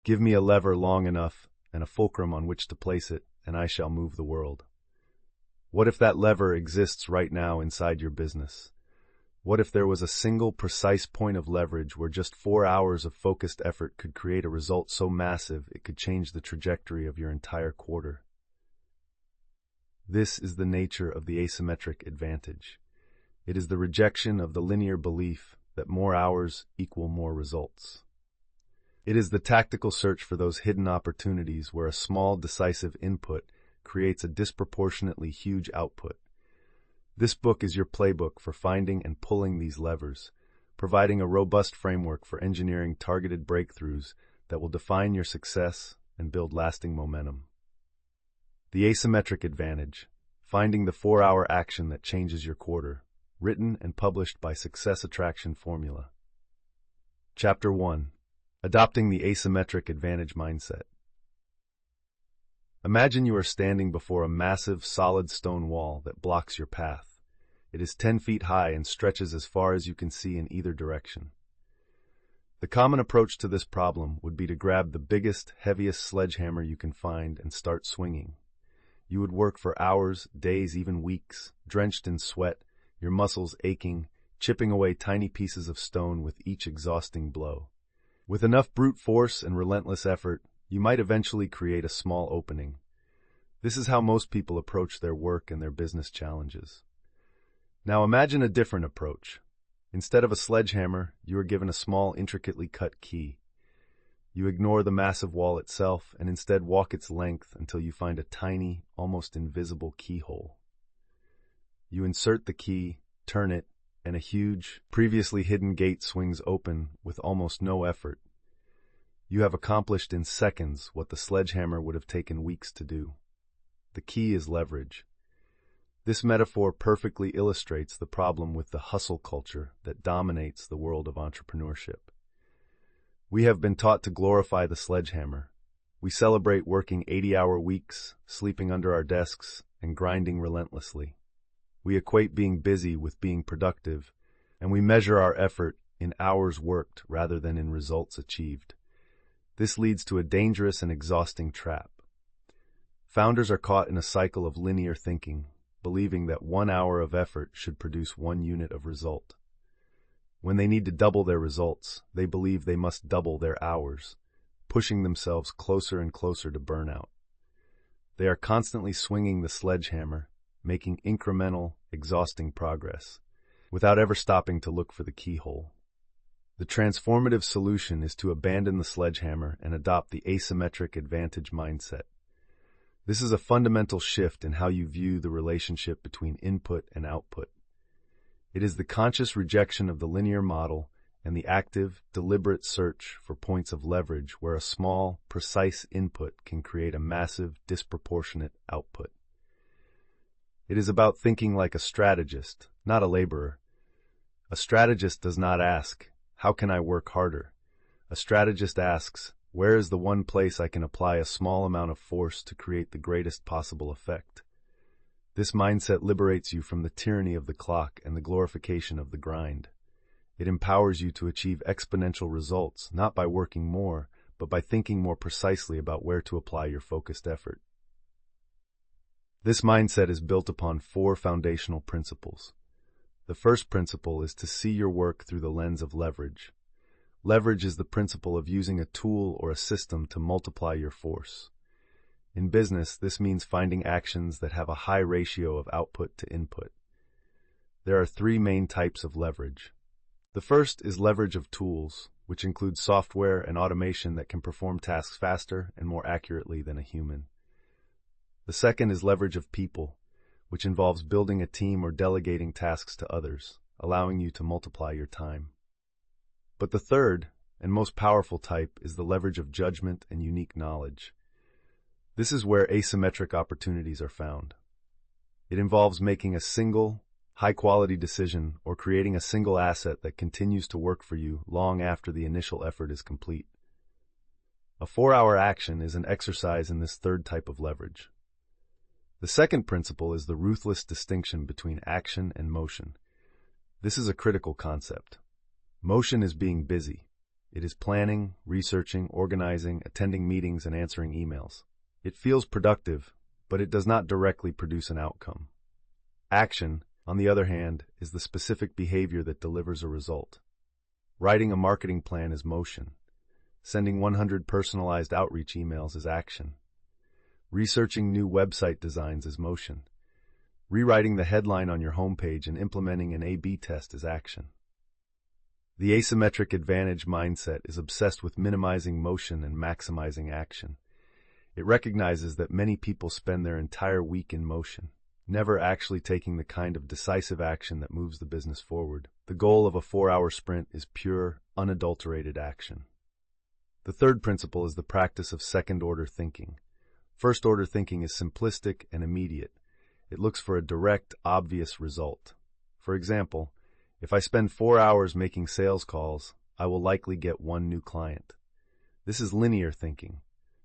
Give me a lever long enough and a fulcrum on which to place it, and I shall move the world. What if that lever exists right now inside your business? What if there was a single precise point of leverage where just 4 hours of focused effort could create a result so massive it could change the trajectory of your entire quarter? This is the nature of the asymmetric advantage. It is the rejection of the linear belief that more hours equal more results. It is the tactical search for those hidden opportunities where a small decisive input creates a disproportionately huge output. This book is your playbook for finding and pulling these levers, providing a robust framework for engineering targeted breakthroughs that will define your success and build lasting momentum. The Asymmetric Advantage, Finding the 4-Hour Action That Changes Your Quarter, written and published by Success Attraction Formula. Chapter 1. Adopting the Asymmetric Advantage Mindset. Imagine you are standing before a massive, solid stone wall that blocks your path. It is 10 feet high and stretches as far as you can see in either direction. The common approach to this problem would be to grab the biggest, heaviest sledgehammer you can find and start swinging. You would work for hours, days, even weeks, drenched in sweat, your muscles aching, chipping away tiny pieces of stone with each exhausting blow. With enough brute force and relentless effort, you might eventually create a small opening. This is how most people approach their work and their business challenges. Now imagine a different approach. Instead of a sledgehammer, you are given a small, intricately cut key. You ignore the massive wall itself and instead walk its length until you find a tiny, almost invisible keyhole. You insert the key, turn it, and a huge, previously hidden gate swings open with almost no effort. You have accomplished in seconds what the sledgehammer would have taken weeks to do. The key is leverage. This metaphor perfectly illustrates the problem with the hustle culture that dominates the world of entrepreneurship. We have been taught to glorify the sledgehammer. We celebrate working 80-hour weeks, sleeping under our desks, and grinding relentlessly. We equate being busy with being productive, and we measure our effort in hours worked rather than in results achieved. This leads to a dangerous and exhausting trap. Founders are caught in a cycle of linear thinking, believing that 1 hour of effort should produce 1 unit of result. When they need to double their results, they believe they must double their hours, pushing themselves closer and closer to burnout. They are constantly swinging the sledgehammer, making incremental, exhausting progress, without ever stopping to look for the keyhole. The transformative solution is to abandon the sledgehammer and adopt the asymmetric advantage mindset. This is a fundamental shift in how you view the relationship between input and output. It is the conscious rejection of the linear model and the active, deliberate search for points of leverage where a small, precise input can create a massive, disproportionate output. It is about thinking like a strategist, not a laborer. A strategist does not ask, "How can I work harder?" A strategist asks, "Where is the one place I can apply a small amount of force to create the greatest possible effect?" This mindset liberates you from the tyranny of the clock and the glorification of the grind. It empowers you to achieve exponential results, not by working more, but by thinking more precisely about where to apply your focused effort. This mindset is built upon 4 foundational principles. The first principle is to see your work through the lens of leverage. Leverage is the principle of using a tool or a system to multiply your force. In business, this means finding actions that have a high ratio of output to input. There are 3 main types of leverage. The first is leverage of tools, which includes software and automation that can perform tasks faster and more accurately than a human. The second is leverage of people, which involves building a team or delegating tasks to others, allowing you to multiply your time. But the third, and most powerful type, is the leverage of judgment and unique knowledge. This is where asymmetric opportunities are found. It involves making a single, high-quality decision or creating a single asset that continues to work for you long after the initial effort is complete. A 4-hour action is an exercise in this third type of leverage. The second principle is the ruthless distinction between action and motion. This is a critical concept. Motion is being busy. It is planning, researching, organizing, attending meetings, and answering emails. It feels productive, but it does not directly produce an outcome. Action, on the other hand, is the specific behavior that delivers a result. Writing a marketing plan is motion. Sending 100 personalized outreach emails is action. Researching new website designs is motion. Rewriting the headline on your homepage and implementing an A/B test is action. The asymmetric advantage mindset is obsessed with minimizing motion and maximizing action. It recognizes that many people spend their entire week in motion, never actually taking the kind of decisive action that moves the business forward. The goal of a 4-hour sprint is pure, unadulterated action. The third principle is the practice of second-order thinking. First-order thinking is simplistic and immediate. It looks for a direct, obvious result. For example, if I spend 4 hours making sales calls, I will likely get one new client. This is linear thinking.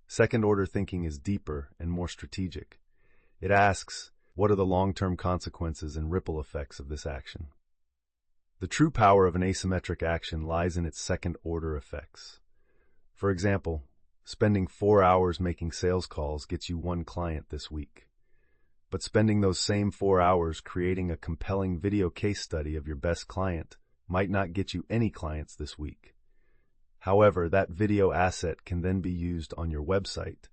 Second-order thinking is deeper and more strategic. It asks, what are the long-term consequences and ripple effects of this action? The true power of an asymmetric action lies in its second-order effects. For example, spending 4 hours making sales calls gets you one client this week. But spending those same 4 hours creating a compelling video case study of your best client might not get you any clients this week. However, that video asset can then be used on your website,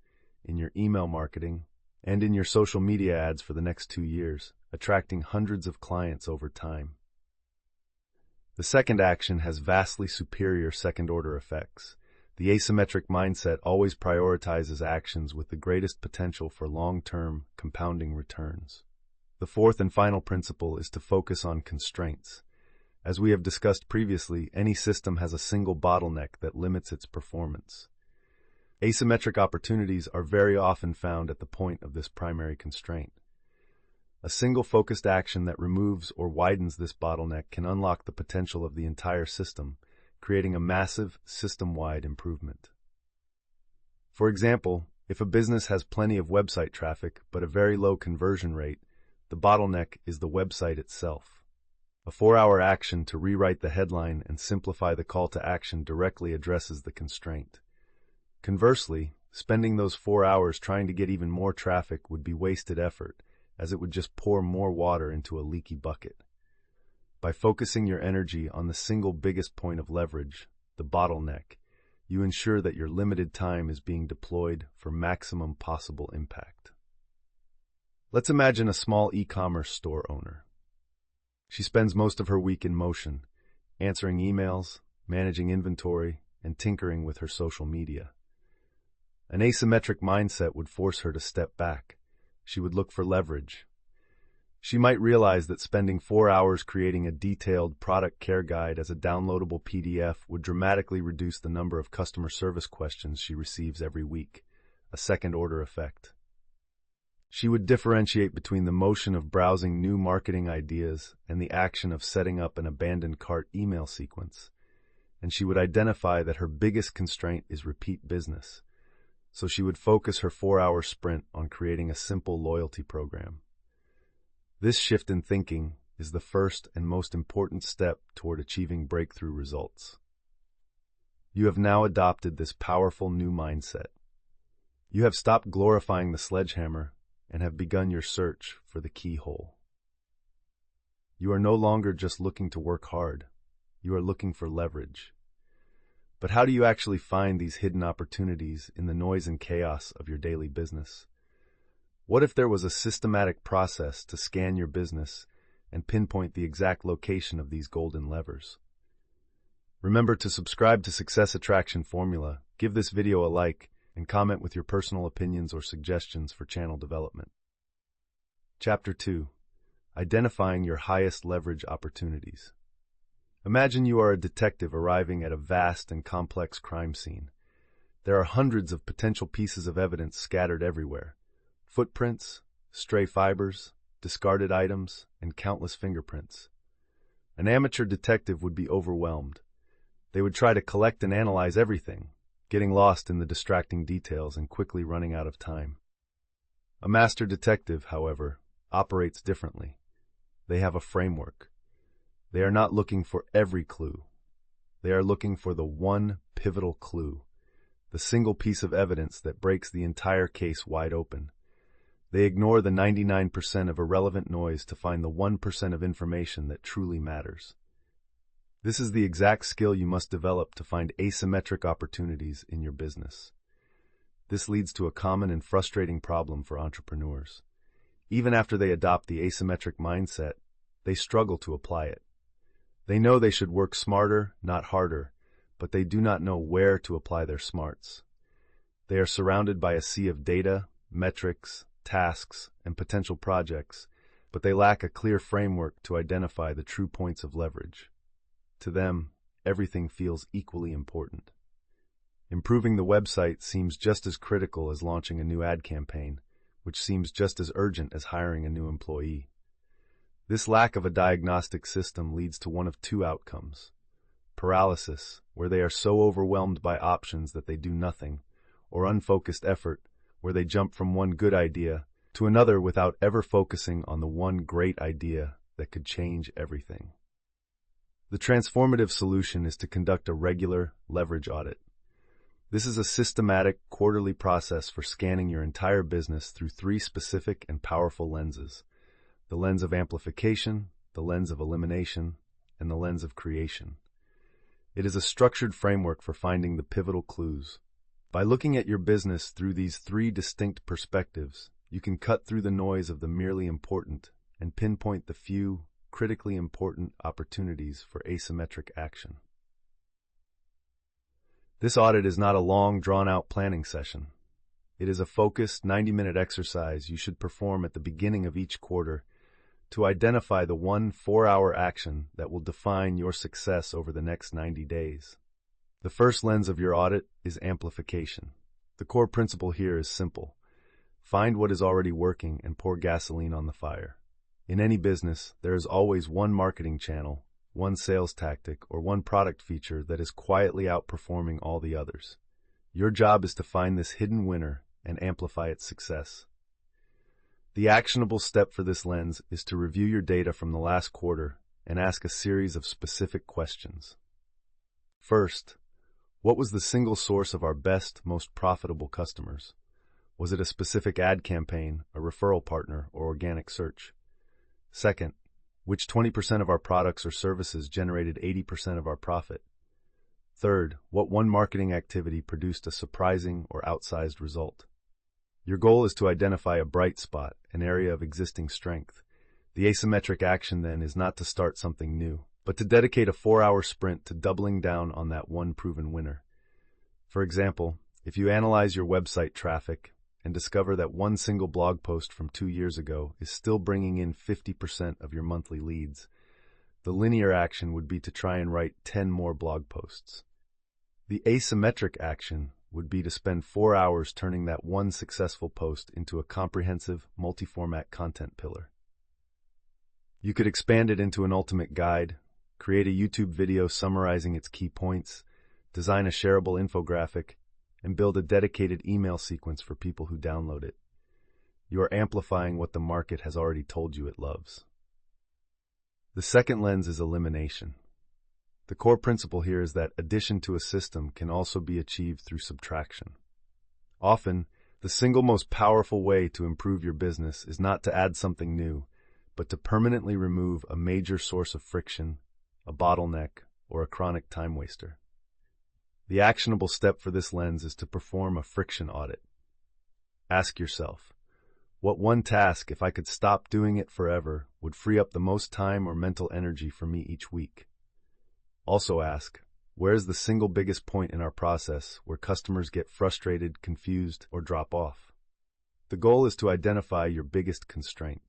in your email marketing, and in your social media ads for the next 2 years, attracting hundreds of clients over time. The second action has vastly superior second-order effects. The asymmetric mindset always prioritizes actions with the greatest potential for long-term, compounding returns. The fourth and final principle is to focus on constraints. As we have discussed previously, any system has a single bottleneck that limits its performance. Asymmetric opportunities are very often found at the point of this primary constraint. A single focused action that removes or widens this bottleneck can unlock the potential of the entire system, creating a massive, system-wide improvement. For example, if a business has plenty of website traffic but a very low conversion rate, the bottleneck is the website itself. A 4-hour action to rewrite the headline and simplify the call to action directly addresses the constraint. Conversely, spending those 4 hours trying to get even more traffic would be wasted effort, as it would just pour more water into a leaky bucket. By focusing your energy on the single biggest point of leverage, the bottleneck, you ensure that your limited time is being deployed for maximum possible impact. Let's imagine a small e-commerce store owner. She spends most of her week in motion, answering emails, managing inventory, and tinkering with her social media. An asymmetric mindset would force her to step back. She would look for leverage. She might realize that spending 4 hours creating a detailed product care guide as a downloadable PDF would dramatically reduce the number of customer service questions she receives every week, a second-order effect. She would differentiate between the motion of browsing new marketing ideas and the action of setting up an abandoned cart email sequence, and she would identify that her biggest constraint is repeat business, so she would focus her 4-hour sprint on creating a simple loyalty program. This shift in thinking is the first and most important step toward achieving breakthrough results. You have now adopted this powerful new mindset. You have stopped glorifying the sledgehammer and have begun your search for the keyhole. You are no longer just looking to work hard. You are looking for leverage. But how do you actually find these hidden opportunities in the noise and chaos of your daily business? What if there was a systematic process to scan your business and pinpoint the exact location of these golden levers? Remember to subscribe to Success Attraction Formula, give this video a like, and comment with your personal opinions or suggestions for channel development. Chapter 2. Identifying your highest leverage opportunities. Imagine you are a detective arriving at a vast and complex crime scene. There are hundreds of potential pieces of evidence scattered everywhere. Footprints, stray fibers, discarded items, and countless fingerprints. An amateur detective would be overwhelmed. They would try to collect and analyze everything, getting lost in the distracting details and quickly running out of time. A master detective, however, operates differently. They have a framework. They are not looking for every clue. They are looking for the one pivotal clue, the single piece of evidence that breaks the entire case wide open. They ignore the 99% of irrelevant noise to find the 1% of information that truly matters. This is the exact skill you must develop to find asymmetric opportunities in your business. This leads to a common and frustrating problem for entrepreneurs. Even after they adopt the asymmetric mindset, they struggle to apply it. They know they should work smarter, not harder, but they do not know where to apply their smarts. They are surrounded by a sea of data, metrics, tasks, and potential projects, but they lack a clear framework to identify the true points of leverage. To them, everything feels equally important. Improving the website seems just as critical as launching a new ad campaign, which seems just as urgent as hiring a new employee. This lack of a diagnostic system leads to one of two outcomes: paralysis, where they are so overwhelmed by options that they do nothing, or unfocused effort, where they jump from one good idea to another without ever focusing on the one great idea that could change everything. The transformative solution is to conduct a regular leverage audit. This is a systematic, quarterly process for scanning your entire business through three specific and powerful lenses: the lens of amplification, the lens of elimination, and the lens of creation. It is a structured framework for finding the pivotal clues. By looking at your business through these three distinct perspectives, you can cut through the noise of the merely important and pinpoint the few, critically important opportunities for asymmetric action. This audit is not a long, drawn-out planning session. It is a focused 90-minute exercise you should perform at the beginning of each quarter to identify the one 4-hour action that will define your success over the next 90 days. The first lens of your audit is amplification. The core principle here is simple: find what is already working and pour gasoline on the fire. In any business, there is always one marketing channel, one sales tactic, or one product feature that is quietly outperforming all the others. Your job is to find this hidden winner and amplify its success. The actionable step for this lens is to review your data from the last quarter and ask a series of specific questions. First, what was the single source of our best, most profitable customers? Was it a specific ad campaign, a referral partner, or organic search? Second, which 20% of our products or services generated 80% of our profit? Third, what one marketing activity produced a surprising or outsized result? Your goal is to identify a bright spot, an area of existing strength. The asymmetric action, then, is not to start something new, but to dedicate a 4-hour sprint to doubling down on that one proven winner. For example, if you analyze your website traffic and discover that one single blog post from 2 years ago is still bringing in 50% of your monthly leads, the linear action would be to try and write 10 more blog posts. The asymmetric action would be to spend 4 hours turning that one successful post into a comprehensive, multi-format content pillar. You could expand it into an ultimate guide, create a YouTube video summarizing its key points, design a shareable infographic, and build a dedicated email sequence for people who download it. You are amplifying what the market has already told you it loves. The second lens is elimination. The core principle here is that addition to a system can also be achieved through subtraction. Often, the single most powerful way to improve your business is not to add something new, but to permanently remove a major source of friction, a bottleneck, or a chronic time waster. The actionable step for this lens is to perform a friction audit. Ask yourself, what one task, if I could stop doing it forever, would free up the most time or mental energy for me each week? Also ask, where is the single biggest point in our process where customers get frustrated, confused, or drop off? The goal is to identify your biggest constraint.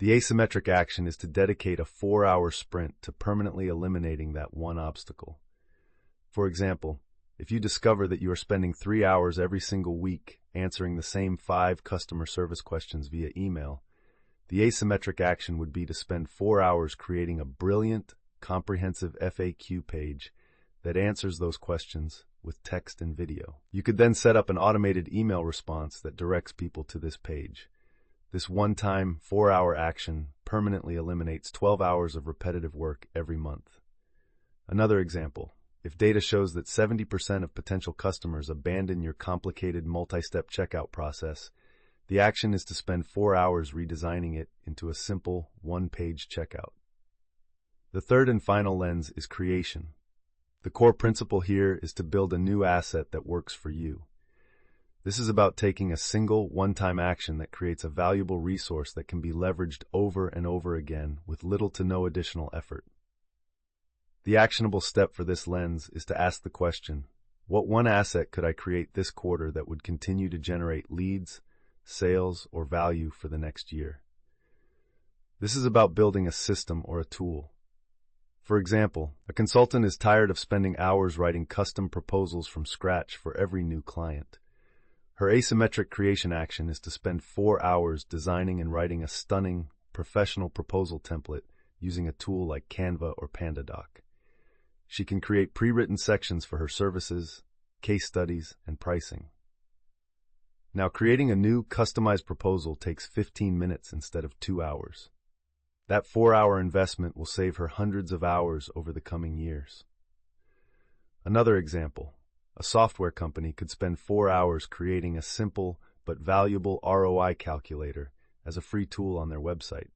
The asymmetric action is to dedicate a 4-hour sprint to permanently eliminating that one obstacle. For example, if you discover that you are spending 3 hours every single week answering the same 5 customer service questions via email, the asymmetric action would be to spend 4 hours creating a brilliant, comprehensive FAQ page that answers those questions with text and video. You could then set up an automated email response that directs people to this page. This one-time 4-hour action permanently eliminates 12 hours of repetitive work every month. Another example, if data shows that 70% of potential customers abandon your complicated multi-step checkout process, the action is to spend 4 hours redesigning it into a simple, one-page checkout. The third and final lens is creation. The core principle here is to build a new asset that works for you. This is about taking a single, one-time action that creates a valuable resource that can be leveraged over and over again with little to no additional effort. The actionable step for this lens is to ask the question, what one asset could I create this quarter that would continue to generate leads, sales, or value for the next year? This is about building a system or a tool. For example, a consultant is tired of spending hours writing custom proposals from scratch for every new client. Her asymmetric creation action is to spend 4 hours designing and writing a stunning, professional proposal template using a tool like Canva or PandaDoc. She can create pre-written sections for her services, case studies, and pricing. Now, creating a new, customized proposal takes 15 minutes instead of 2 hours. That 4-hour investment will save her hundreds of hours over the coming years. Another example, a software company could spend 4 hours creating a simple but valuable ROI calculator as a free tool on their website.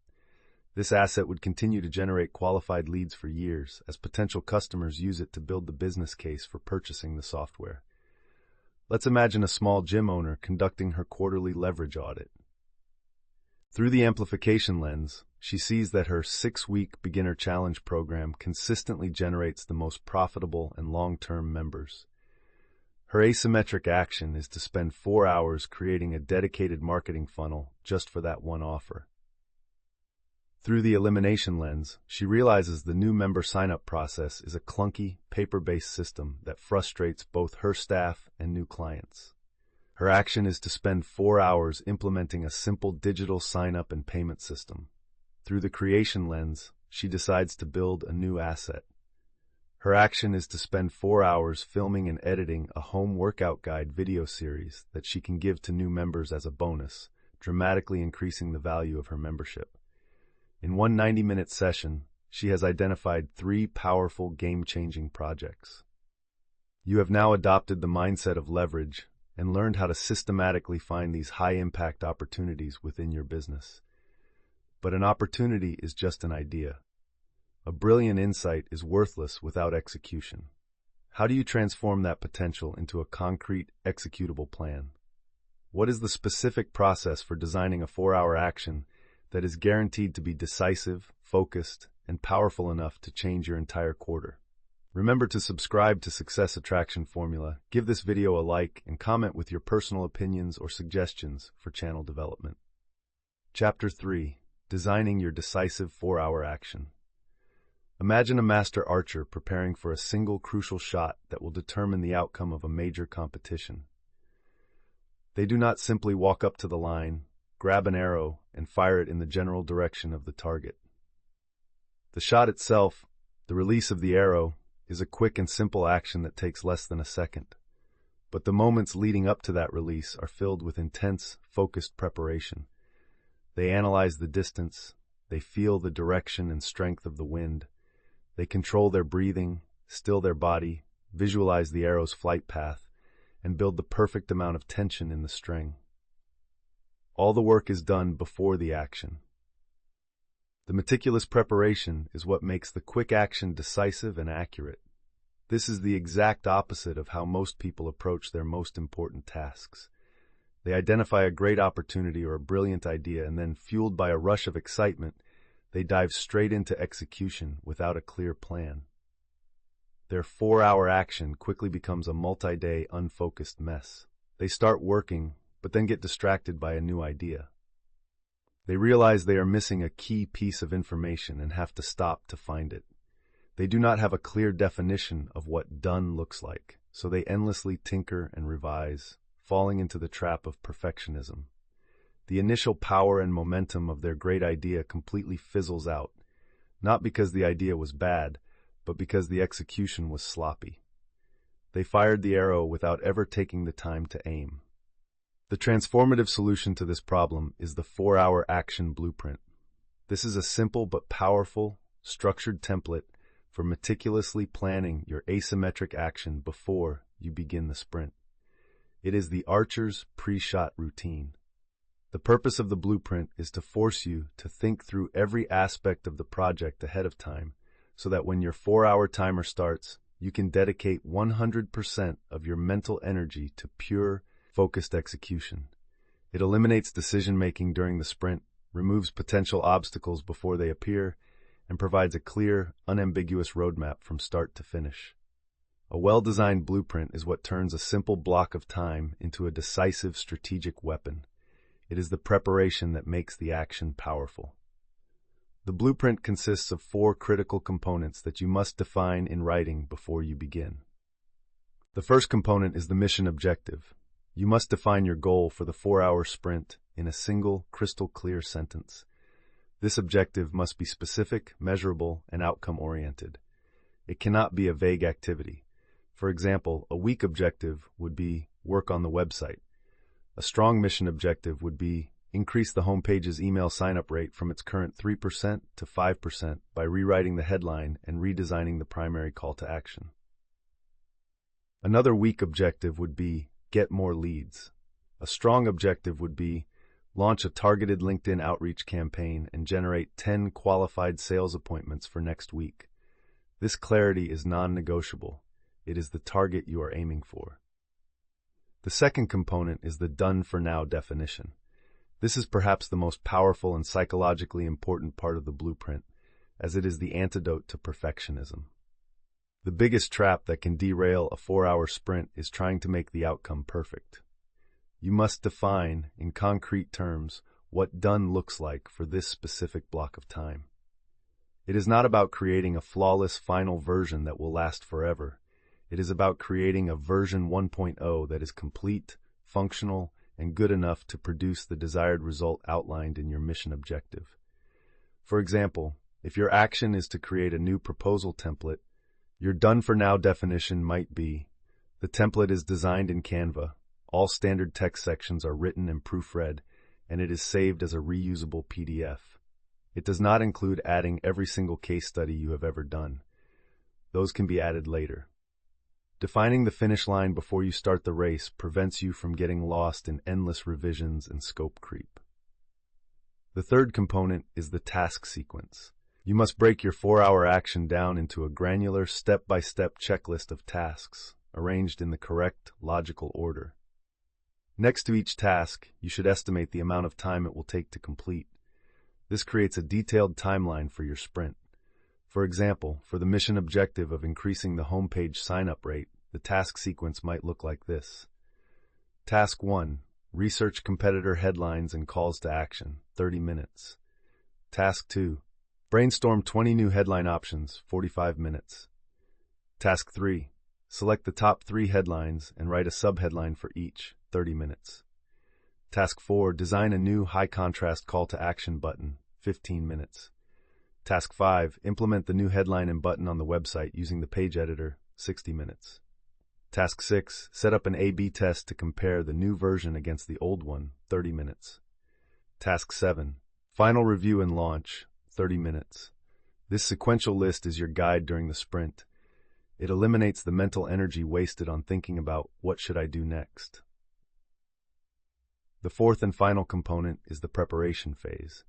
This asset would continue to generate qualified leads for years as potential customers use it to build the business case for purchasing the software. Let's imagine a small gym owner conducting her quarterly leverage audit. Through the amplification lens, she sees that her 6-week beginner challenge program consistently generates the most profitable and long-term members. Her asymmetric action is to spend 4 hours creating a dedicated marketing funnel just for that one offer. Through the elimination lens, she realizes the new member sign-up process is a clunky, paper-based system that frustrates both her staff and new clients. Her action is to spend 4 hours implementing a simple digital sign-up and payment system. Through the creation lens, she decides to build a new asset. Her action is to spend 4 hours filming and editing a home workout guide video series that she can give to new members as a bonus, dramatically increasing the value of her membership. In one 90-minute session, she has identified 3 powerful game-changing projects. You have now adopted the mindset of leverage and learned how to systematically find these high-impact opportunities within your business. But an opportunity is just an idea. A brilliant insight is worthless without execution. How do you transform that potential into a concrete, executable plan? What is the specific process for designing a 4-hour action that is guaranteed to be decisive, focused, and powerful enough to change your entire quarter? Remember to subscribe to Success Attraction Formula, give this video a like, and comment with your personal opinions or suggestions for channel development. Chapter 3. Designing your decisive 4-hour action. Imagine a master archer preparing for a single crucial shot that will determine the outcome of a major competition. They do not simply walk up to the line, grab an arrow, and fire it in the general direction of the target. The shot itself, the release of the arrow, is a quick and simple action that takes less than a second. But the moments leading up to that release are filled with intense, focused preparation. They analyze the distance, they feel the direction and strength of the wind, they control their breathing, still their body, visualize the arrow's flight path, and build the perfect amount of tension in the string. All the work is done before the action. The meticulous preparation is what makes the quick action decisive and accurate. This is the exact opposite of how most people approach their most important tasks. They identify a great opportunity or a brilliant idea, and then, fueled by a rush of excitement, they dive straight into execution without a clear plan. Their 4-hour action quickly becomes a multi-day, unfocused mess. They start working, but then get distracted by a new idea. They realize they are missing a key piece of information and have to stop to find it. They do not have a clear definition of what done looks like, so they endlessly tinker and revise, falling into the trap of perfectionism. The initial power and momentum of their great idea completely fizzles out, not because the idea was bad, but because the execution was sloppy. They fired the arrow without ever taking the time to aim. The transformative solution to this problem is the 4-hour action blueprint. This is a simple but powerful, structured template for meticulously planning your asymmetric action before you begin the sprint. It is the archer's pre-shot routine. The purpose of the blueprint is to force you to think through every aspect of the project ahead of time, so that when your 4-hour timer starts, you can dedicate 100% of your mental energy to pure, focused execution. It eliminates decision-making during the sprint, removes potential obstacles before they appear, and provides a clear, unambiguous roadmap from start to finish. A well-designed blueprint is what turns a simple block of time into a decisive strategic weapon. It is the preparation that makes the action powerful. The blueprint consists of 4 critical components that you must define in writing before you begin. The first component is the mission objective. You must define your goal for the 4-hour sprint in a single, crystal-clear sentence. This objective must be specific, measurable, and outcome-oriented. It cannot be a vague activity. For example, a weak objective would be work on the website. A strong mission objective would be increase the homepage's email sign-up rate from its current 3% to 5% by rewriting the headline and redesigning the primary call to action. Another weak objective would be get more leads. A strong objective would be launch a targeted LinkedIn outreach campaign and generate 10 qualified sales appointments for next week. This clarity is non-negotiable. It is the target you are aiming for. The second component is the done-for-now definition. This is perhaps the most powerful and psychologically important part of the blueprint, as it is the antidote to perfectionism. The biggest trap that can derail a 4-hour sprint is trying to make the outcome perfect. You must define, in concrete terms, what done looks like for this specific block of time. It is not about creating a flawless final version that will last forever. It is about creating a version 1.0 that is complete, functional, and good enough to produce the desired result outlined in your mission objective. For example, if your action is to create a new proposal template, your done-for-now definition might be, the template is designed in Canva, all standard text sections are written and proofread, and it is saved as a reusable PDF. It does not include adding every single case study you have ever done. Those can be added later. Defining the finish line before you start the race prevents you from getting lost in endless revisions and scope creep. The third component is the task sequence. You must break your 4-hour action down into a granular, step-by-step checklist of tasks, arranged in the correct, logical order. Next to each task, you should estimate the amount of time it will take to complete. This creates a detailed timeline for your sprint. For example, for the mission objective of increasing the homepage sign-up rate, the task sequence might look like this. Task 1. Research competitor headlines and calls to action, 30 minutes. Task 2. Brainstorm 20 new headline options, 45 minutes. Task 3. Select the top 3 headlines and write a subheadline for each, 30 minutes. Task 4. Design a new high-contrast call to action button, 15 minutes. Task 5. Implement the new headline and button on the website using the page editor, 60 minutes. Task 6. Set up an A/B test to compare the new version against the old one, 30 minutes. Task 7. Final review and launch, 30 minutes. This sequential list is your guide during the sprint. It eliminates the mental energy wasted on thinking about what should I do next. The fourth and final component is the preparation phase.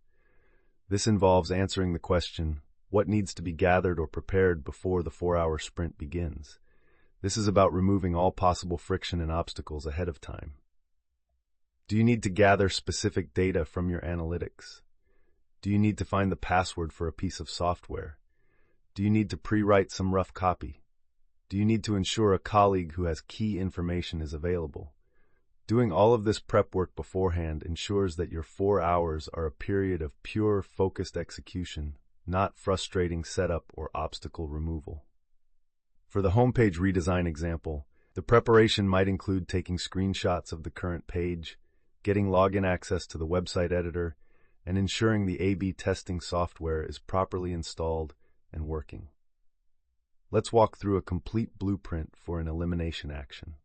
This involves answering the question, what needs to be gathered or prepared before the 4-hour sprint begins? This is about removing all possible friction and obstacles ahead of time. Do you need to gather specific data from your analytics? Do you need to find the password for a piece of software? Do you need to pre-write some rough copy? Do you need to ensure a colleague who has key information is available? Doing all of this prep work beforehand ensures that your 4 hours are a period of pure, focused execution, not frustrating setup or obstacle removal. For the homepage redesign example, the preparation might include taking screenshots of the current page, getting login access to the website editor, and ensuring the A/B testing software is properly installed and working. Let's walk through a complete blueprint for an elimination action.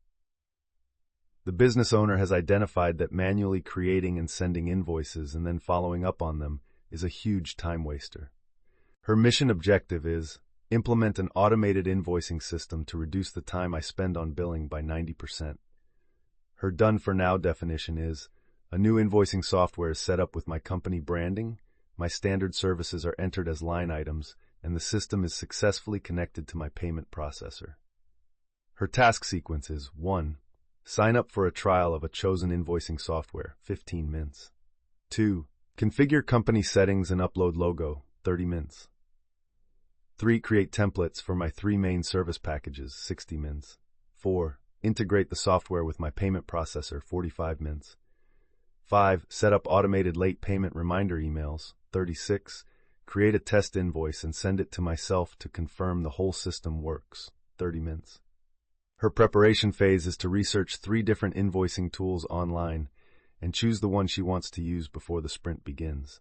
The business owner has identified that manually creating and sending invoices and then following up on them is a huge time waster. Her mission objective is Implement an automated invoicing system to reduce the time I spend on billing by 90%. Her done-for-now definition is, a new invoicing software is set up with my company branding, my standard services are entered as line items, and the system is successfully connected to my payment processor. Her task sequence is 1. Sign up for a trial of a chosen invoicing software, 15 minutes. 2. Configure company settings and upload logo, 30 minutes. 3. Create templates for my 3 main service packages, 60 minutes. 4. Integrate the software with my payment processor, 45 minutes. 5. Set up automated late payment reminder emails, 36. Create a test invoice and send it to myself to confirm the whole system works, 30 minutes. Her preparation phase is to research 3 different invoicing tools online and choose the one she wants to use before the sprint begins.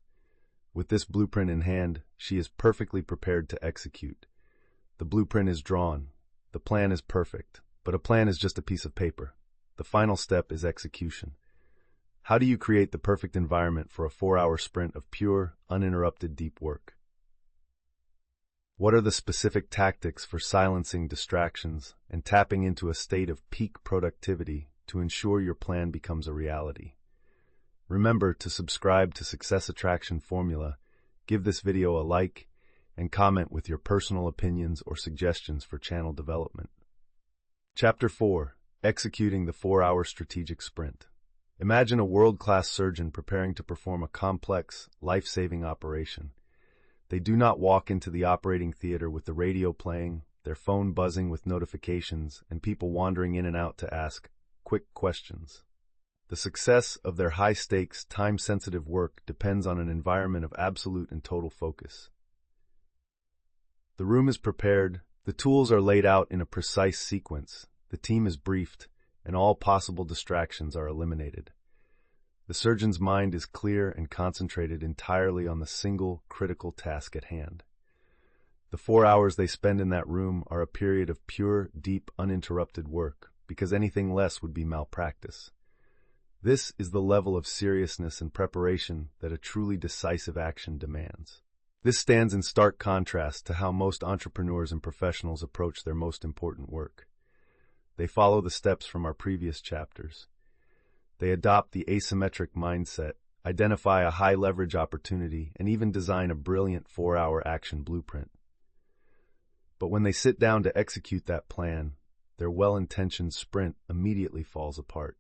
With this blueprint in hand, she is perfectly prepared to execute. The blueprint is drawn. The plan is perfect, but a plan is just a piece of paper. The final step is execution. How do you create the perfect environment for a 4-hour sprint of pure, uninterrupted deep work? What are the specific tactics for silencing distractions and tapping into a state of peak productivity to ensure your plan becomes a reality? Remember to subscribe to Success Attraction Formula, give this video a like, and comment with your personal opinions or suggestions for channel development. Chapter 4. Executing the 4-hour strategic sprint. Imagine a world-class surgeon preparing to perform a complex, life-saving operation. They do not walk into the operating theater with the radio playing, their phone buzzing with notifications, and people wandering in and out to ask quick questions. The success of their high-stakes, time-sensitive work depends on an environment of absolute and total focus. The room is prepared, the tools are laid out in a precise sequence, the team is briefed, and all possible distractions are eliminated. The surgeon's mind is clear and concentrated entirely on the single, critical task at hand. The 4 hours they spend in that room are a period of pure, deep, uninterrupted work, because anything less would be malpractice. This is the level of seriousness and preparation that a truly decisive action demands. This stands in stark contrast to how most entrepreneurs and professionals approach their most important work. They follow the steps from our previous chapters. They adopt the asymmetric mindset, identify a high-leverage opportunity, and even design a brilliant 4-hour action blueprint. But when they sit down to execute that plan, their well-intentioned sprint immediately falls apart.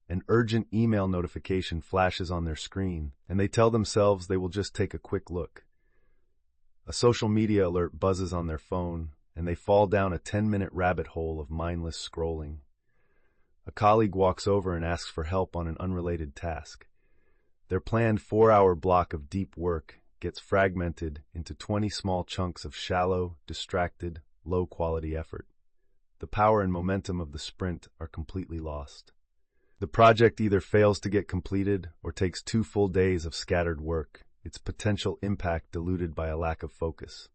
An urgent email notification flashes on their screen, and they tell themselves they will just take a quick look. A social media alert buzzes on their phone, and they fall down a 10-minute rabbit hole of mindless scrolling. A colleague walks over and asks for help on an unrelated task. Their planned 4-hour block of deep work gets fragmented into 20 small chunks of shallow, distracted, low-quality effort. The power and momentum of the sprint are completely lost. The project either fails to get completed or takes 2 full days of scattered work, its potential impact diluted by a lack of focus.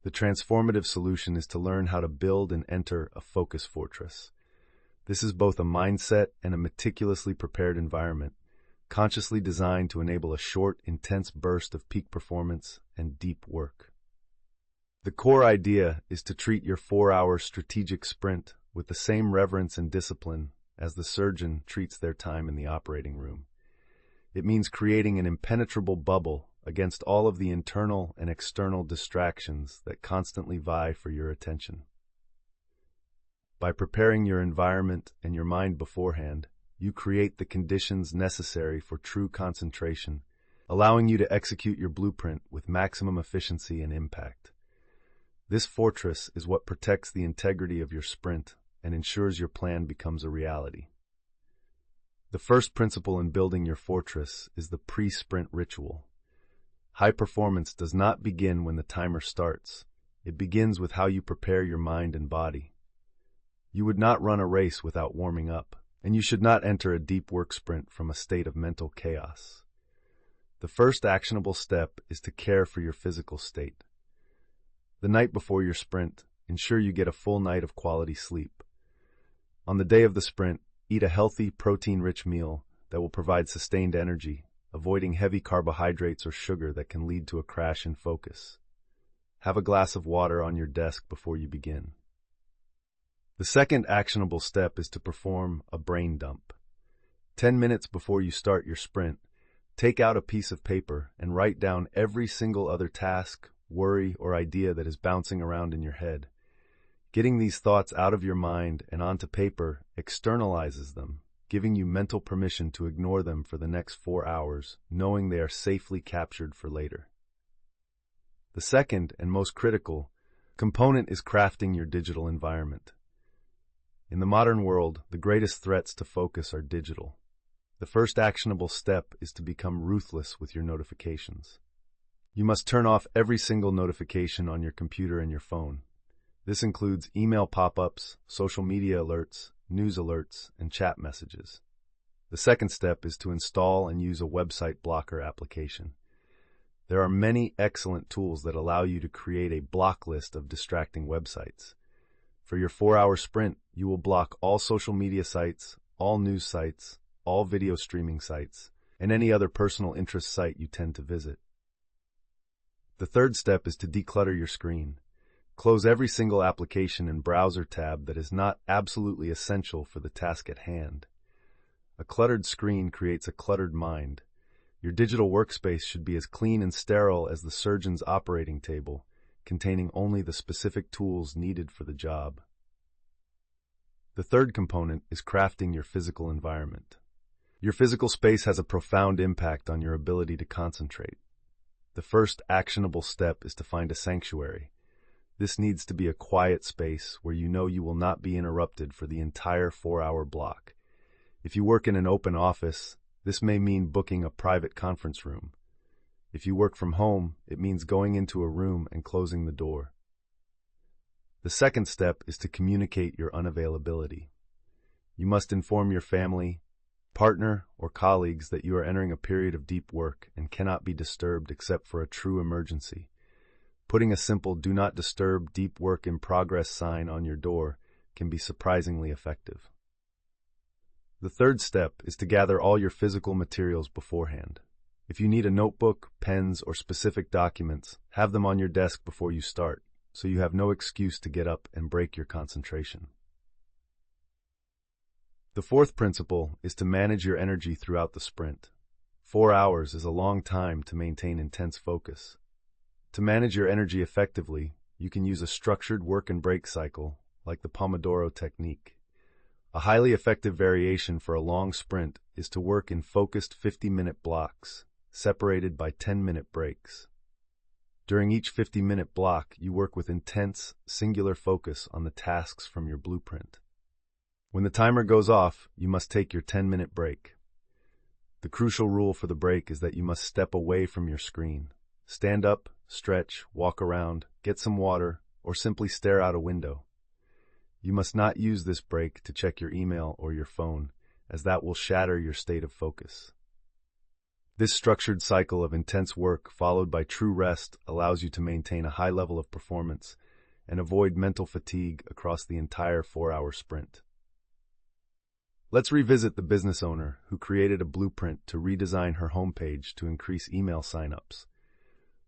The transformative solution is to learn how to build and enter a focus fortress. This is both a mindset and a meticulously prepared environment, consciously designed to enable a short, intense burst of peak performance and deep work. The core idea is to treat your 4-hour strategic sprint with the same reverence and discipline as the surgeon treats their time in the operating room. It means creating an impenetrable bubble against all of the internal and external distractions that constantly vie for your attention. By preparing your environment and your mind beforehand, you create the conditions necessary for true concentration, allowing you to execute your blueprint with maximum efficiency and impact. This fortress is what protects the integrity of your sprint and ensures your plan becomes a reality. The first principle in building your fortress is the pre-sprint ritual. High performance does not begin when the timer starts. It begins with how you prepare your mind and body. You would not run a race without warming up, and you should not enter a deep work sprint from a state of mental chaos. The first actionable step is to care for your physical state. The night before your sprint, ensure you get a full night of quality sleep. On the day of the sprint, eat a healthy, protein-rich meal that will provide sustained energy, avoiding heavy carbohydrates or sugar that can lead to a crash in focus. have a glass of water on your desk before you begin. The second actionable step is to perform a brain dump. 10 minutes before you start your sprint, take out a piece of paper and write down every single other task, worry, or idea that is bouncing around in your head. Getting these thoughts out of your mind and onto paper externalizes them, giving you mental permission to ignore them for the next 4 hours, knowing they are safely captured for later. The second and most critical component is crafting your digital environment. In the modern world, the greatest threats to focus are digital. The first actionable step is to become ruthless with your notifications. You must turn off every single notification on your computer and your phone. This includes email pop-ups, social media alerts, news alerts, and chat messages. The second step is to install and use a website blocker application. There are many excellent tools that allow you to create a block list of distracting websites. For your 4-hour sprint, you will block all social media sites, all news sites, all video streaming sites, and any other personal interest site you tend to visit. The third step is to declutter your screen. Close every single application and browser tab that is not absolutely essential for the task at hand. A cluttered screen creates a cluttered mind. Your digital workspace should be as clean and sterile as the surgeon's operating table, containing only the specific tools needed for the job. The third component is crafting your physical environment. Your physical space has a profound impact on your ability to concentrate. The first actionable step is to find a sanctuary. This needs to be a quiet space where you know you will not be interrupted for the entire 4-hour block. If you work in an open office, this may mean booking a private conference room. If you work from home, it means going into a room and closing the door. The second step is to communicate your unavailability. You must inform your family, partner, or colleagues that you are entering a period of deep work and cannot be disturbed except for a true emergency. Putting a simple "Do Not Disturb, Deep Work in Progress" sign on your door can be surprisingly effective. The third step is to gather all your physical materials beforehand. If you need a notebook, pens, or specific documents, have them on your desk before you start, so you have no excuse to get up and break your concentration. The fourth principle is to manage your energy throughout the sprint. 4 hours is a long time to maintain intense focus. To manage your energy effectively, you can use a structured work and break cycle, like the Pomodoro technique. A highly effective variation for a long sprint is to work in focused 50-minute blocks, separated by 10-minute breaks. During each 50-minute block, you work with intense, singular focus on the tasks from your blueprint. When the timer goes off, you must take your 10-minute break. The crucial rule for the break is that you must step away from your screen. Stand up, stretch, walk around, get some water, or simply stare out a window. You must not use this break to check your email or your phone, as that will shatter your state of focus. This structured cycle of intense work followed by true rest allows you to maintain a high level of performance and avoid mental fatigue across the entire 4-hour sprint. Let's revisit the business owner who created a blueprint to redesign her homepage to increase email signups.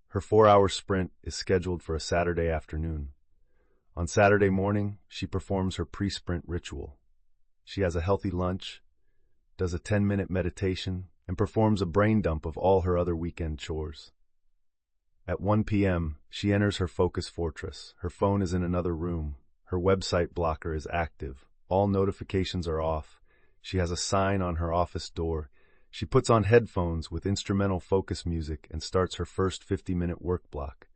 Her 4-hour sprint is scheduled for a Saturday afternoon. On Saturday morning, she performs her pre-sprint ritual. She has a healthy lunch, does a 10-minute meditation, and performs a brain dump of all her other weekend chores. At 1 p.m., she enters her focus fortress. Her phone is in another room. Her website blocker is active. All notifications are off. She has a sign on her office door. She puts on headphones with instrumental focus music and starts her first 50-minute work block.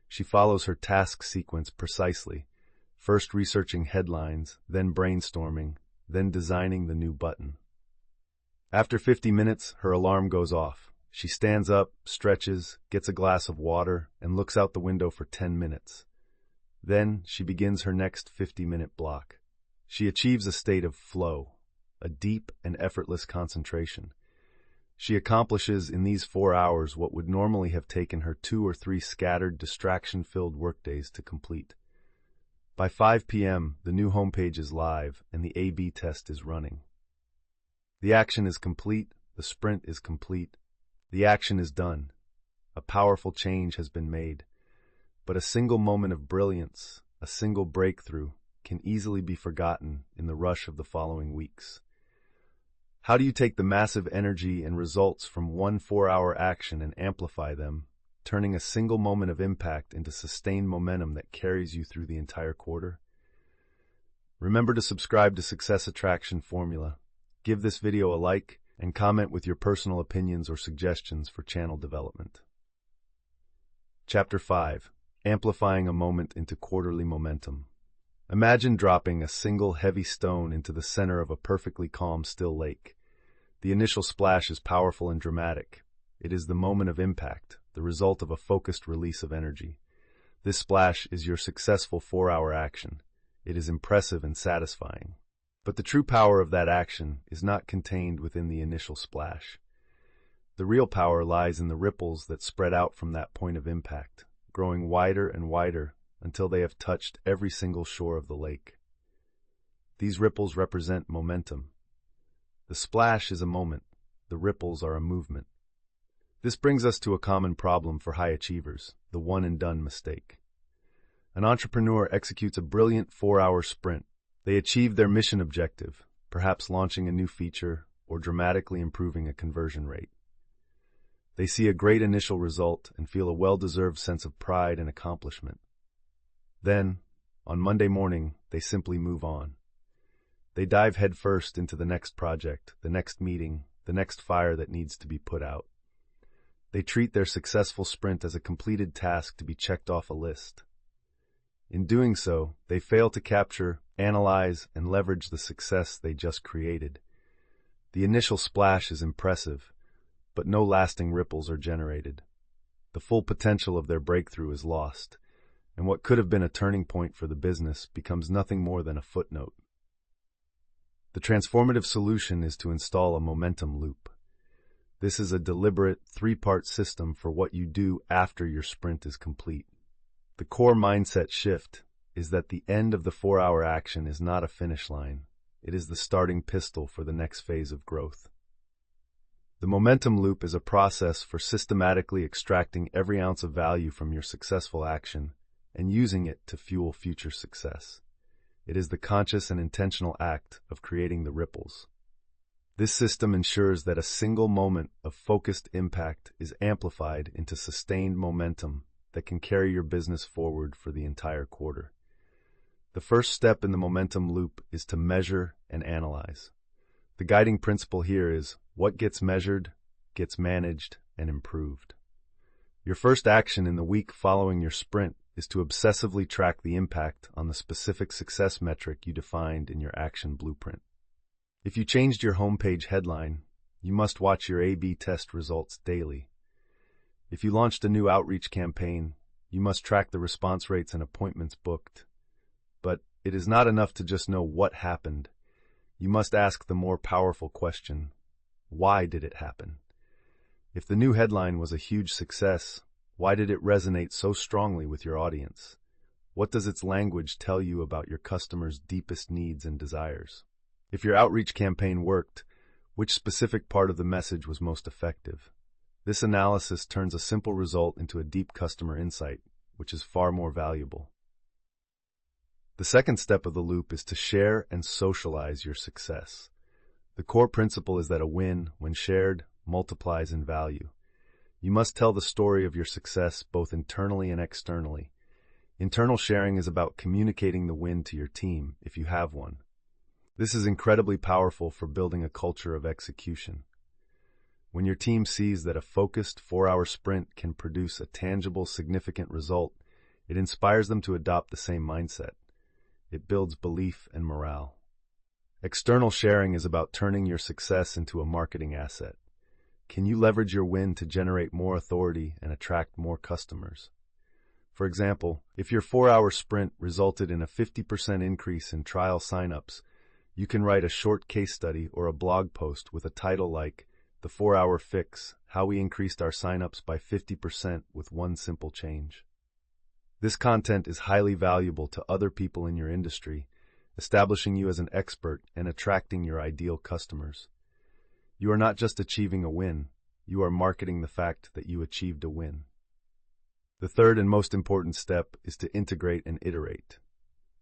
She follows her task sequence precisely, first researching headlines, then brainstorming, then designing the new button. After 50 minutes, her alarm goes off. She stands up, stretches, gets a glass of water, and looks out the window for 10 minutes. Then she begins her next 50-minute block. She achieves a state of flow, a deep and effortless concentration. She accomplishes in these 4 hours what would normally have taken her 2 or 3 scattered, distraction-filled workdays to complete. By 5 p.m., the new homepage is live and the A/B test is running. The action is complete, the sprint is complete, the action is done. A powerful change has been made. But a single moment of brilliance, a single breakthrough, can easily be forgotten in the rush of the following weeks. How do you take the massive energy and results from one 4-hour action and amplify them, turning a single moment of impact into sustained momentum that carries you through the entire quarter? Remember to subscribe to Success Attraction Formula. Give this video a like and comment with your personal opinions or suggestions for channel development. Chapter 5. Amplifying a moment into quarterly momentum. Imagine dropping a single heavy stone into the center of a perfectly calm, still lake. The initial splash is powerful and dramatic. It is the moment of impact, the result of a focused release of energy. This splash is your successful 4-hour action. It is impressive and satisfying. But the true power of that action is not contained within the initial splash. The real power lies in the ripples that spread out from that point of impact, growing wider and wider until they have touched every single shore of the lake. These ripples represent momentum. The splash is a moment. The ripples are a movement. This brings us to a common problem for high achievers, the one-and-done mistake. An entrepreneur executes a brilliant 4-hour sprint. They achieve their mission objective, perhaps launching a new feature or dramatically improving a conversion rate. They see a great initial result and feel a well-deserved sense of pride and accomplishment. Then, on Monday morning, they simply move on. They dive headfirst into the next project, the next meeting, the next fire that needs to be put out. They treat their successful sprint as a completed task to be checked off a list. In doing so, they fail to capture, analyze, and leverage the success they just created. The initial splash is impressive, but no lasting ripples are generated. The full potential of their breakthrough is lost, and what could have been a turning point for the business becomes nothing more than a footnote. The transformative solution is to install a momentum loop. This is a deliberate 3-part system for what you do after your sprint is complete. The core mindset shift is that the end of the 4-hour action is not a finish line. It is the starting pistol for the next phase of growth. The momentum loop is a process for systematically extracting every ounce of value from your successful action and using it to fuel future success. It is the conscious and intentional act of creating the ripples. This system ensures that a single moment of focused impact is amplified into sustained momentum that can carry your business forward for the entire quarter. The first step in the momentum loop is to measure and analyze. The guiding principle here is what gets measured, gets managed, and improved. Your first action in the week following your sprint is to obsessively track the impact on the specific success metric you defined in your action blueprint. If you changed your homepage headline, you must watch your A/B test results daily. If you launched a new outreach campaign, you must track the response rates and appointments booked. But it is not enough to just know what happened. You must ask the more powerful question, why did it happen? If the new headline was a huge success, why did it resonate so strongly with your audience? What does its language tell you about your customers' deepest needs and desires? If your outreach campaign worked, which specific part of the message was most effective? This analysis turns a simple result into a deep customer insight, which is far more valuable. The second step of the loop is to share and socialize your success. The core principle is that a win, when shared, multiplies in value. You must tell the story of your success both internally and externally. Internal sharing is about communicating the win to your team, if you have one. This is incredibly powerful for building a culture of execution. When your team sees that a focused 4-hour sprint can produce a tangible, significant result, it inspires them to adopt the same mindset. It builds belief and morale. External sharing is about turning your success into a marketing asset. Can you leverage your win to generate more authority and attract more customers? For example, if your 4-hour sprint resulted in a 50% increase in trial signups, you can write a short case study or a blog post with a title like, "The 4-Hour Fix, How We Increased Our Signups by 50% with One Simple Change." This content is highly valuable to other people in your industry, establishing you as an expert and attracting your ideal customers. You are not just achieving a win, you are marketing the fact that you achieved a win. The third and most important step is to integrate and iterate.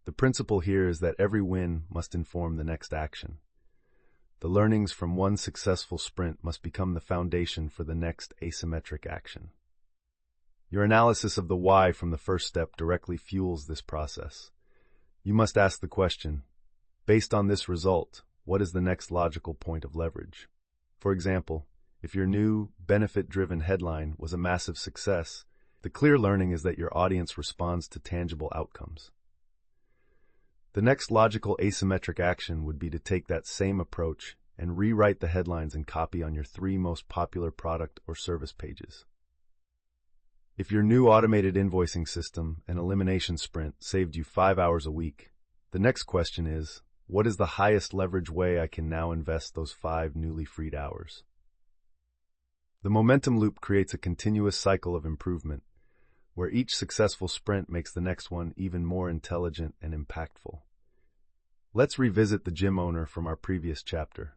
The principle here is that every win must inform the next action. The learnings from one successful sprint must become the foundation for the next asymmetric action. Your analysis of the why from the first step directly fuels this process. You must ask the question, based on this result, what is the next logical point of leverage? For example, if your new, benefit-driven headline was a massive success, the clear learning is that your audience responds to tangible outcomes. The next logical asymmetric action would be to take that same approach and rewrite the headlines and copy on your 3 most popular product or service pages. If your new automated invoicing system and elimination sprint saved you 5 hours a week, the next question is, what is the highest leverage way I can now invest those 5 newly freed hours? The momentum loop creates a continuous cycle of improvement, where each successful sprint makes the next one even more intelligent and impactful. Let's revisit the gym owner from our previous chapter.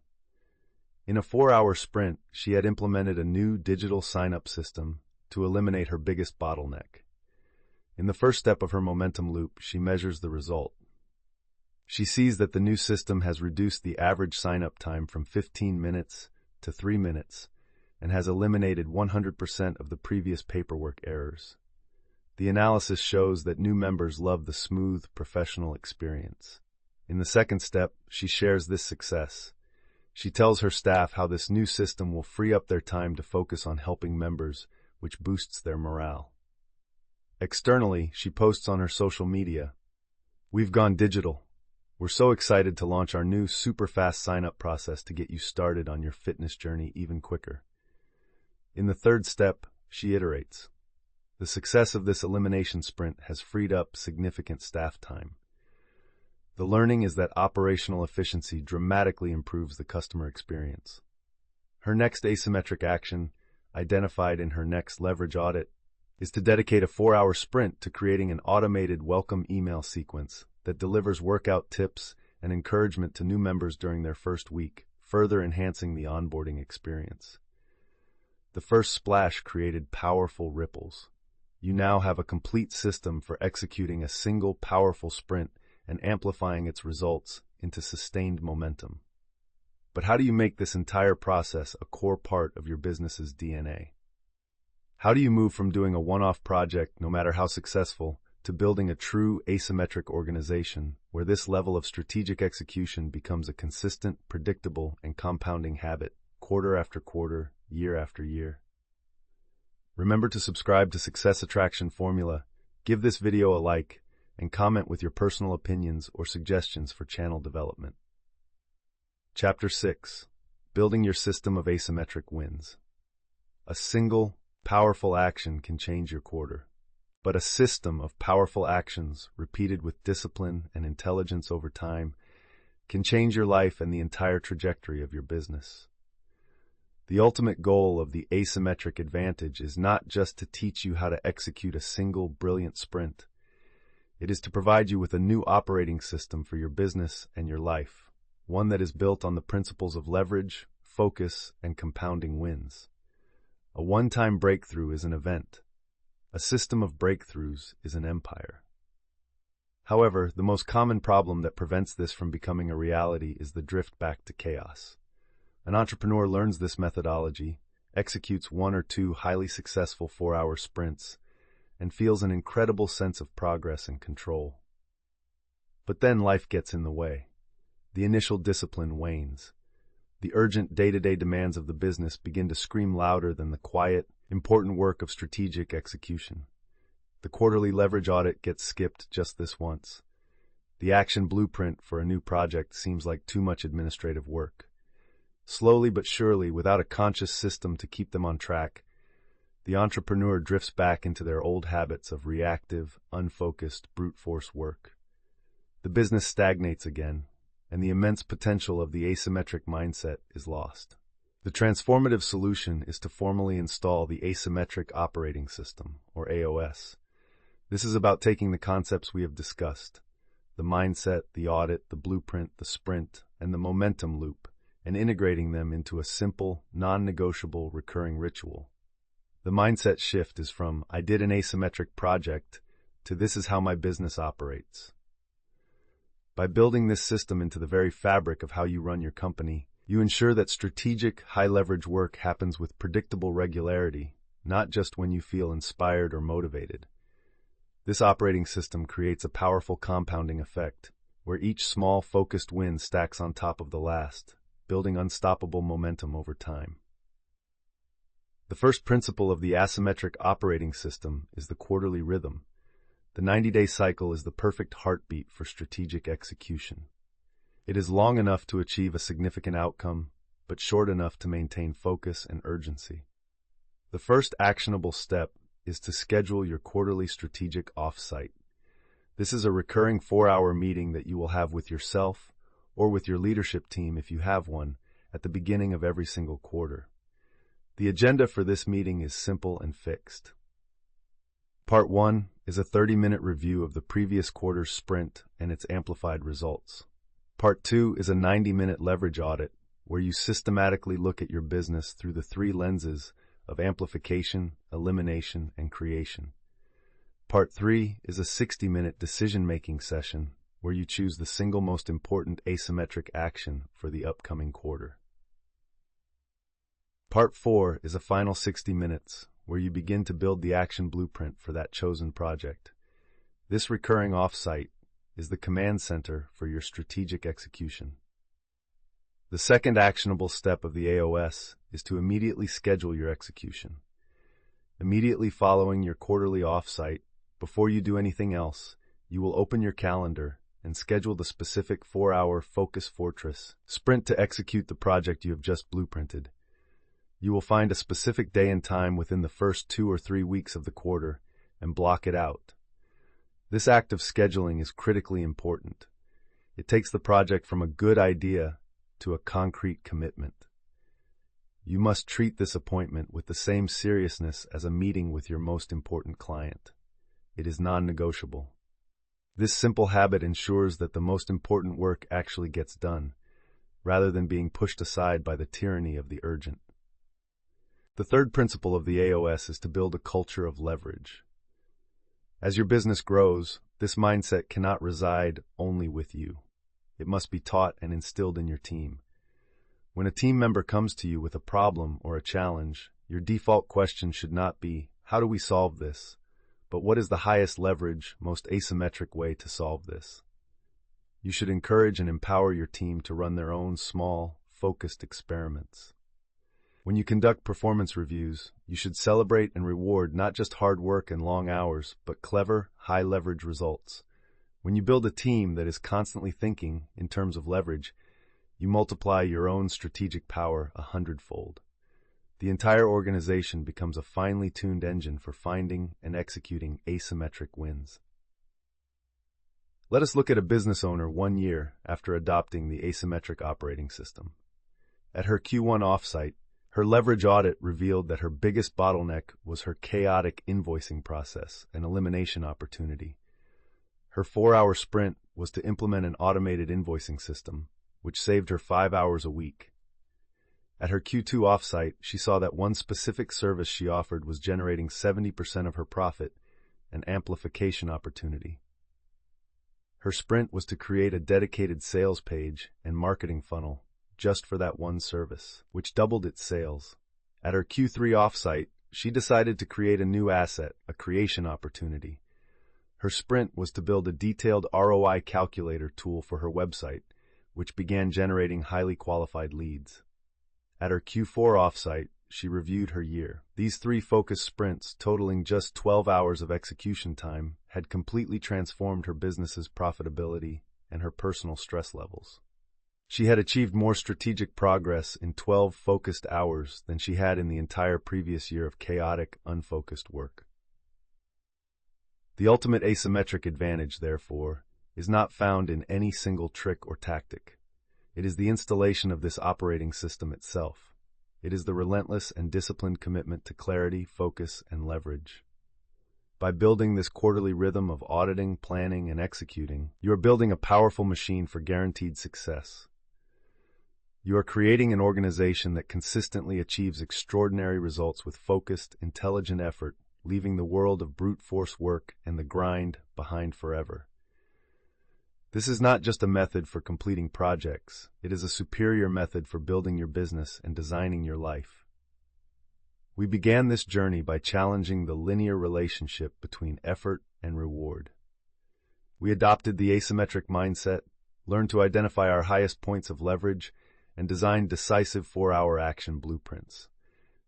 In a 4-hour sprint, she had implemented a new digital sign-up system to eliminate her biggest bottleneck. In the first step of her momentum loop, she measures the result. She sees that the new system has reduced the average sign-up time from 15 minutes to 3 minutes and has eliminated 100% of the previous paperwork errors. The analysis shows that new members love the smooth, professional experience. In the second step, she shares this success. She tells her staff how this new system will free up their time to focus on helping members, which boosts their morale. Externally, she posts on her social media, "We've gone digital. We're so excited to launch our new super fast sign-up process to get you started on your fitness journey even quicker." In the third step, she iterates. The success of this elimination sprint has freed up significant staff time. The learning is that operational efficiency dramatically improves the customer experience. Her next asymmetric action, identified in her next leverage audit, is to dedicate a 4-hour sprint to creating an automated welcome email sequence that delivers workout tips and encouragement to new members during their first week, further enhancing the onboarding experience. The first splash created powerful ripples. You now have a complete system for executing a single powerful sprint and amplifying its results into sustained momentum. But how do you make this entire process a core part of your business's DNA? How do you move from doing a one-off project, no matter how successful, to building a true asymmetric organization where this level of strategic execution becomes a consistent, predictable, and compounding habit, quarter after quarter, year after year? Remember to subscribe to Success Attraction Formula, give this video a like, and comment with your personal opinions or suggestions for channel development. Chapter 6. Building your system of asymmetric wins. A single, powerful action can change your quarter, but a system of powerful actions, repeated with discipline and intelligence over time, can change your life and the entire trajectory of your business. The ultimate goal of the Asymmetric Advantage is not just to teach you how to execute a single brilliant sprint. It is to provide you with a new operating system for your business and your life, one that is built on the principles of leverage, focus, and compounding wins. A one-time breakthrough is an event. A system of breakthroughs is an empire. However, the most common problem that prevents this from becoming a reality is the drift back to chaos. An entrepreneur learns this methodology, executes 1 or 2 highly successful 4-hour sprints, and feels an incredible sense of progress and control. But then life gets in the way. The initial discipline wanes. The urgent day-to-day demands of the business begin to scream louder than the quiet, important work of strategic execution. The quarterly leverage audit gets skipped just this once. The action blueprint for a new project seems like too much administrative work. Slowly but surely, without a conscious system to keep them on track, the entrepreneur drifts back into their old habits of reactive, unfocused, brute force work. The business stagnates again, and the immense potential of the asymmetric mindset is lost. The transformative solution is to formally install the Asymmetric Operating System, or AOS. This is about taking the concepts we have discussed, the mindset, the audit, the blueprint, the sprint, and the momentum loop, and integrating them into a simple, non-negotiable recurring ritual. The mindset shift is from, I did an asymmetric project, to this is how my business operates. By building this system into the very fabric of how you run your company, you ensure that strategic, high-leverage work happens with predictable regularity, not just when you feel inspired or motivated. This operating system creates a powerful compounding effect, where each small, focused win stacks on top of the last, building unstoppable momentum over time. The first principle of the asymmetric operating system is the quarterly rhythm. The 90-day cycle is the perfect heartbeat for strategic execution. It is long enough to achieve a significant outcome, but short enough to maintain focus and urgency. The first actionable step is to schedule your quarterly strategic offsite. This is a recurring 4-hour meeting that you will have with yourself or with your leadership team if you have one at the beginning of every single quarter. The agenda for this meeting is simple and fixed. Part 1 is a 30-minute review of the previous quarter's sprint and its amplified results. Part 2 is a 90-minute leverage audit, where you systematically look at your business through the 3 lenses of amplification, elimination, and creation. Part 3 is a 60-minute decision-making session, where you choose the single most important asymmetric action for the upcoming quarter. Part 4 is a final 60 minutes, where you begin to build the action blueprint for that chosen project. This recurring offsite is the command center for your strategic execution. The second actionable step of the AOS is to immediately schedule your execution. Immediately following your quarterly offsite, before you do anything else, you will open your calendar and schedule the specific 4-hour Focus Fortress sprint to execute the project you have just blueprinted. You will find a specific day and time within the first 2 or 3 weeks of the quarter and block it out. This act of scheduling is critically important. It takes the project from a good idea to a concrete commitment. You must treat this appointment with the same seriousness as a meeting with your most important client. It is non-negotiable. This simple habit ensures that the most important work actually gets done, rather than being pushed aside by the tyranny of the urgent. The third principle of the AOS is to build a culture of leverage. As your business grows, this mindset cannot reside only with you. It must be taught and instilled in your team. When a team member comes to you with a problem or a challenge, your default question should not be, how do we solve this? But what is the highest leverage, most asymmetric way to solve this? You should encourage and empower your team to run their own small, focused experiments. When you conduct performance reviews, you should celebrate and reward not just hard work and long hours, but clever, high-leverage results. When you build a team that is constantly thinking in terms of leverage, you multiply your own strategic power 100-fold. The entire organization becomes a finely tuned engine for finding and executing asymmetric wins. Let us look at a business owner 1 year after adopting the asymmetric operating system. At her Q1 offsite, her leverage audit revealed that her biggest bottleneck was her chaotic invoicing process and elimination opportunity. Her 4-hour sprint was to implement an automated invoicing system, which saved her 5 hours a week. At her Q2 offsite, she saw that one specific service she offered was generating 70% of her profit, an amplification opportunity. Her sprint was to create a dedicated sales page and marketing funnel just for that one service, which doubled its sales. At her Q3 offsite, she decided to create a new asset, a creation opportunity. Her sprint was to build a detailed ROI calculator tool for her website, which began generating highly qualified leads. At her Q4 offsite, she reviewed her year. These 3 focused sprints, totaling just 12 hours of execution time, had completely transformed her business's profitability and her personal stress levels. She had achieved more strategic progress in 12 focused hours than she had in the entire previous year of chaotic, unfocused work. The ultimate asymmetric advantage, therefore, is not found in any single trick or tactic. It is the installation of this operating system itself. It is the relentless and disciplined commitment to clarity, focus, and leverage. By building this quarterly rhythm of auditing, planning, and executing, you are building a powerful machine for guaranteed success. You are creating an organization that consistently achieves extraordinary results with focused, intelligent effort, leaving the world of brute force work and the grind behind forever. This is not just a method for completing projects, it is a superior method for building your business and designing your life. We began this journey by challenging the linear relationship between effort and reward. We adopted the asymmetric mindset, learned to identify our highest points of leverage, and designed decisive 4-hour action blueprints.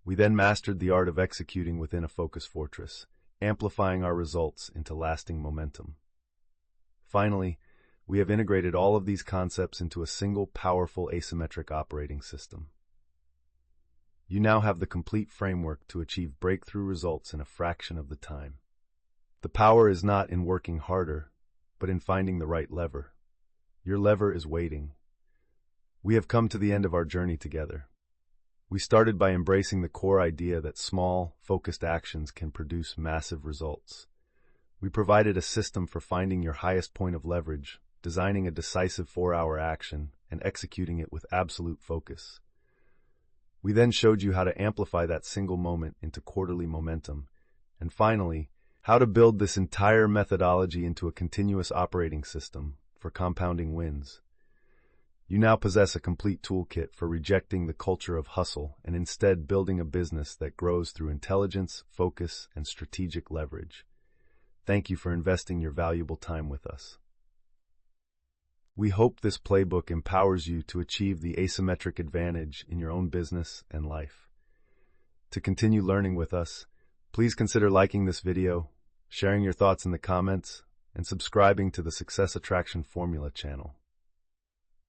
We then mastered the art of executing within a focus fortress, amplifying our results into lasting momentum. Finally, we have integrated all of these concepts into a single powerful asymmetric operating system. You now have the complete framework to achieve breakthrough results in a fraction of the time. The power is not in working harder, but in finding the right lever. Your lever is waiting. We have come to the end of our journey together. We started by embracing the core idea that small, focused actions can produce massive results. We provided a system for finding your highest point of leverage, designing a decisive 4-hour action, and executing it with absolute focus. We then showed you how to amplify that single moment into quarterly momentum, and finally, how to build this entire methodology into a continuous operating system for compounding wins. You now possess a complete toolkit for rejecting the culture of hustle and instead building a business that grows through intelligence, focus, and strategic leverage. Thank you for investing your valuable time with us. We hope this playbook empowers you to achieve the asymmetric advantage in your own business and life. To continue learning with us, please consider liking this video, sharing your thoughts in the comments, and subscribing to the Success Attraction Formula channel.